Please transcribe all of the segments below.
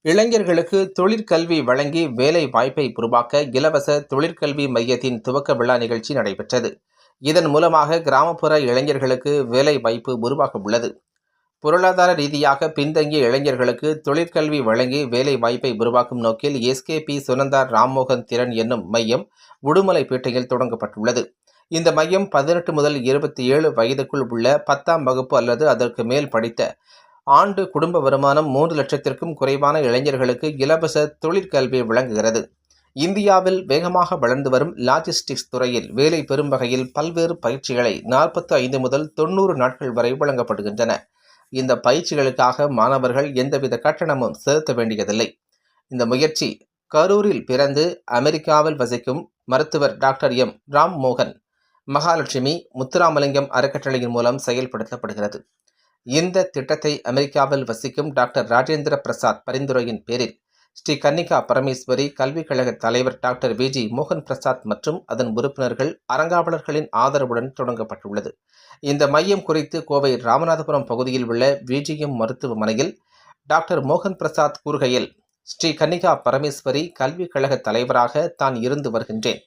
இளைஞர்களுக்கு தொழிற்கல்வி வழங்கி வேலை வாய்ப்பை உருவாக்க இலவச தொழிற்கல்வி மையத்தின் துவக்க விழா நிகழ்ச்சி நடைபெற்றது. இதன் மூலமாக கிராமப்புற இளைஞர்களுக்கு வேலை வாய்ப்பு உருவாக உள்ளது. பொருளாதார ரீதியாக பின்தங்கிய இளைஞர்களுக்கு தொழிற்கல்வி வழங்கி வேலை வாய்ப்பை உருவாக்கும் நோக்கில் எஸ்கேபி சுனந்தா ராம்மோகன் திறன் என்னும் மையம் உடுமலைப்பேட்டையில் தொடங்கப்பட்டுள்ளது. இந்த மையம் 18 முதல் 27 வயதுக்குள் உள்ள 10ஆம் வகுப்பு அல்லது அதற்கு மேல் படித்த ஆண்டு குடும்ப வருமானம் 3 லட்சத்திற்கும் குறைவான இளைஞர்களுக்கு இலவச தொழிற்கல்வி வழங்குகிறது. இந்தியாவில் வேகமாக வளர்ந்து வரும் லாஜிஸ்டிக்ஸ் துறையில் வேலை பெறும் வகையில் பல்வேறு பயிற்சிகளை 45 முதல் 90 நாட்கள் வரை வழங்கப்படுகின்றன. இந்த பயிற்சிகளுக்காக மாணவர்கள் எந்தவித கட்டணமும் செலுத்த வேண்டியதில்லை. இந்த முயற்சி கரூரில் பிறந்து அமெரிக்காவில் வசிக்கும் மருத்துவர் டாக்டர் எம் ராம்மோகன் மகாலட்சுமி முத்துராமலிங்கம் அறக்கட்டளையின் மூலம் செயல்படுத்தப்படுகிறது. இந்த திட்டத்தை அமெரிக்காவில் வசிக்கும் டாக்டர் ராஜேந்திர பிரசாத் பரிந்துரையின் பேரில் ஸ்ரீ கன்னிகா பரமேஸ்வரி கல்விக் கழக தலைவர் டாக்டர் விஜி மோகன் பிரசாத் மற்றும் அதன் உறுப்பினர்கள் அறங்காவலர்களின் ஆதரவுடன் தொடங்கப்பட்டுள்ளது. இந்த மையம் குறித்து கோவை ராமநாதபுரம் பகுதியில் உள்ள விஜிஎம் மருத்துவமனையில் டாக்டர் மோகன் பிரசாத் கூறுகையில், ஸ்ரீ கன்னிகா பரமேஸ்வரி கல்விக் கழக தலைவராக தான் இருந்து வருகின்றேன்.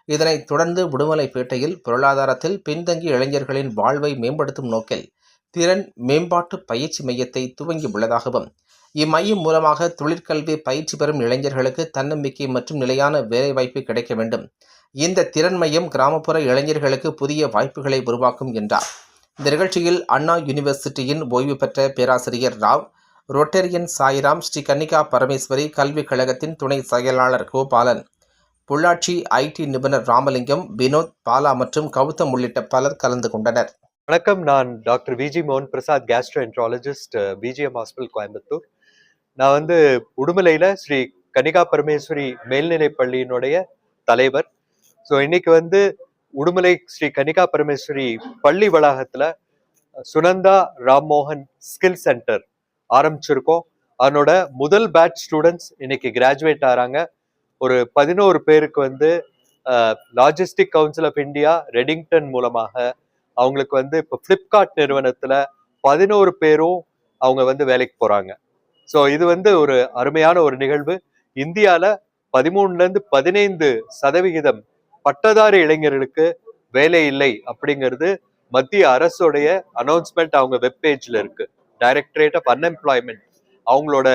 இதனைத் தொடர்ந்து உடுமலைப்பேட்டையில் பொருளாதாரத்தில் பின்தங்கிய இளைஞர்களின் வாழ்வை மேம்படுத்தும் நோக்கில் திறன் மேம்பாட்டு பயிற்சி மையத்தை துவங்கி உள்ளதாகவும், இம்மையம் மூலமாக தொழிற்கல்வி பயிற்சி பெறும் இளைஞர்களுக்கு தன்னம்பிக்கை மற்றும் நிலையான வேலைவாய்ப்பு கிடைக்க வேண்டும். இந்த திறன் மையம் கிராமப்புற இளைஞர்களுக்கு புதிய வாய்ப்புகளை உருவாக்கும் என்றார். இந்த நிகழ்ச்சியில் அண்ணா யூனிவர்சிட்டியின் ஓய்வு பெற்ற பேராசிரியர் ராவ், ரொட்டேரியன் சாய்ராம், ஸ்ரீ கன்னிகா பரமேஸ்வரி கல்விக் கழகத்தின் துணை செயலாளர் கோபாலன், பொள்ளாச்சி ஐடி நிபுணர் ராமலிங்கம், வினோத், பாலா மற்றும் கௌதம் உள்ளிட்ட பலர் கலந்து கொண்டனர். வணக்கம். நான் டாக்டர் விஜி மோகன் Prasad, gastroenterologist, BGM hospital, Coimbatore. நான் உடுமலையில் ஸ்ரீ கன்னிகா பரமேஸ்வரி மேல்நிலை பள்ளியினுடைய தலைவர். ஸோ இன்னைக்கு உடுமலை ஸ்ரீ கன்னிகா பரமேஸ்வரி பள்ளி வளாகத்தில் சுனந்தா ராம்மோகன் ஸ்கில் சென்டர் ஆரம்பிச்சிருக்கோம். அதனோட முதல் பேட்ச் ஸ்டூடெண்ட்ஸ் இன்னைக்கு கிராஜுவேட் ஆகிறாங்க. ஒரு 11 பேருக்கு logistic council of India Redington மூலமாக அவங்களுக்கு இப்போ ஃப்ளிப்கார்ட் நிறுவனத்துல 11 பேரும் அவங்க வேலைக்கு போறாங்க. ஸோ இது ஒரு அருமையான ஒரு நிகழ்வு. இந்தியால 13-15% பட்டதாரி இளைஞர்களுக்கு வேலை இல்லை அப்படிங்கிறது மத்திய அரசுடைய அனௌன்ஸ்மெண்ட் அவங்க வெப்பேஜ்ல இருக்கு. டைரக்டரேட் ஆஃப் அன்எம்ப்ளாய்மெண்ட் அவங்களோட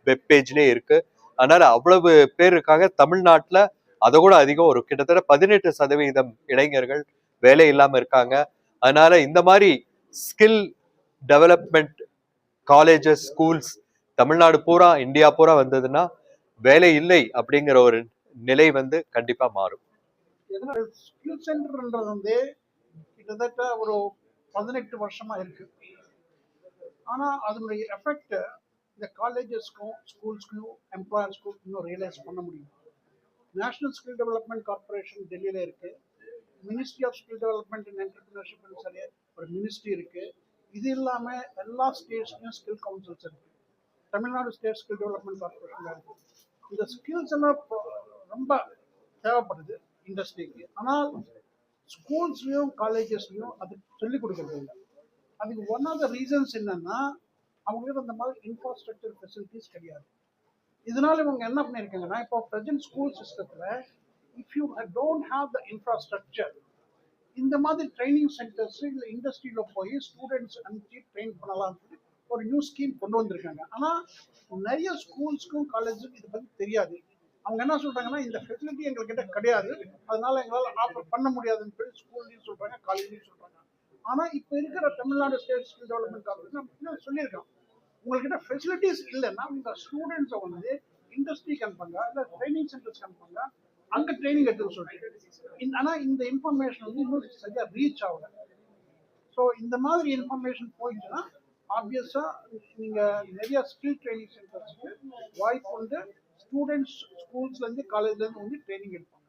வெப்பேஜ்லயே இருக்கு. அதனால அவ்வளவு பேர் இருக்காங்க. தமிழ்நாட்டுல அதை கூட அதிகம், ஒரு கிட்டத்தட்ட 18% இளைஞர்கள் வேலை இல்லாம இருக்காங்க. அதனால இந்த மாதிரி skill development colleges, schools Tamil Nadu பூரா, இந்தியா பூரா வந்ததுன்னா வேலை இல்லை அப்படிங்கிற ஒரு நிலை கண்டிப்பா மாறும். ஸ்கில் சென்டர்ன்றது கிட்டத்தட்ட ஒரு 18 வருஷமா இருக்கு. ஆனா அதனுடைய எஃபெக்ட் இந்த காலேஜஸ்க்கும் ஸ்கூல்ஸ்க்கும் எம்ப்ளாயர்ஸ்க்கும் இன்னும் ரியலைஸ் பண்ண முடியும். நேஷனல் ஸ்கில் டெவலப்மெண்ட் கார்பரேஷன் டெல்லியில இருக்கு. Ministry of skill development and entrepreneurship சரி ஒரு மினிஸ்ட்ரி இருக்கு. இது இல்லாம எல்லா ஸ்டேட்ஸ்லயும் ஸ்கில் கவுன்சில்ஸ் இருக்கு. Tamil Nadu state skill development corporation இருக்கு. இந்த ஸ்கில்ஸ் எல்லாம் ரொம்ப தேவைப்படுது இண்டஸ்ட்ரிக்கு. ஆனால் ஸ்கூல்ஸ்லயும் காலேஜஸ்லயும் அது சொல்லிக் கொடுக்கறது இல்லை. அதுக்கு ஒன் ஆஃப் த ரீசன்ஸ் என்னன்னா, அவங்களுக்கு அந்த மாதிரி இன்ஃப்ராஸ்ட்ரக்சர் ஃபெசிலிட்டிஸ் கிடையாது. இதனால இவங்க என்ன பண்ணியிருக்காங்கன்னா, இப்போ ப்ரெசென்ட் ஸ்கூல் சிஸ்டத்துல if you don't have the infrastructure, இந்த மாதிரி ட்ரைனிங் சென்டர்ஸ் இல்லை இண்டஸ்ட்ரியில போய் ஸ்டூடெண்ட்ஸ் அனுப்பிச்சு ட்ரெயின் பண்ணலாம் ஒரு நியூ ஸ்கீம் கொண்டு வந்திருக்காங்க. ஆனால் நிறைய ஸ்கூல்ஸ்க்கும் காலேஜுக்கும் இதை பற்றி தெரியாது. அவங்க என்ன சொல்றாங்கன்னா, இந்த ஃபெசிலிட்டி எங்ககிட்ட கிடையாது, அதனால எங்களால் ஆஃபர் பண்ண முடியாதுன்னு சொல்லி ஸ்கூல்லையும் சொல்றாங்க, காலேஜ்லையும் சொல்றாங்க. ஆனால் இப்போ இருக்கிற Tamil Nadu state skill development corporation சொல்லியிருக்காங்க, உங்கள்கிட்ட ஃபெசிலிட்டிஸ் இல்லைன்னா உங்க ஸ்டூடெண்ட்ஸை இண்டஸ்ட்ரிக்கு அனுப்புங்க, இல்லை ட்ரைனிங் சென்டர்ஸ்க்கு அனுப்புங்க, அங்க ட்ரைனிங் எடுத்து சொல்றேன். ஆனா இந்த இன்ஃபர்மேஷன் இன்னும் சரியா ரீச் ஆகல. ஸோ இந்த மாதிரி இன்ஃபர்மேஷன் போயிடுச்சுன்னா ஆப்வியஸா நீங்க நிறைய ஸ்கில் ட்ரைனிங் சென்டர்ஸ்க்கு வாய்ப்பு ஸ்டூடெண்ட்ஸ் ஸ்கூல்ஸ்ல இருந்து காலேஜ்ல இருந்து ட்ரைனிங் எடுப்பாங்க.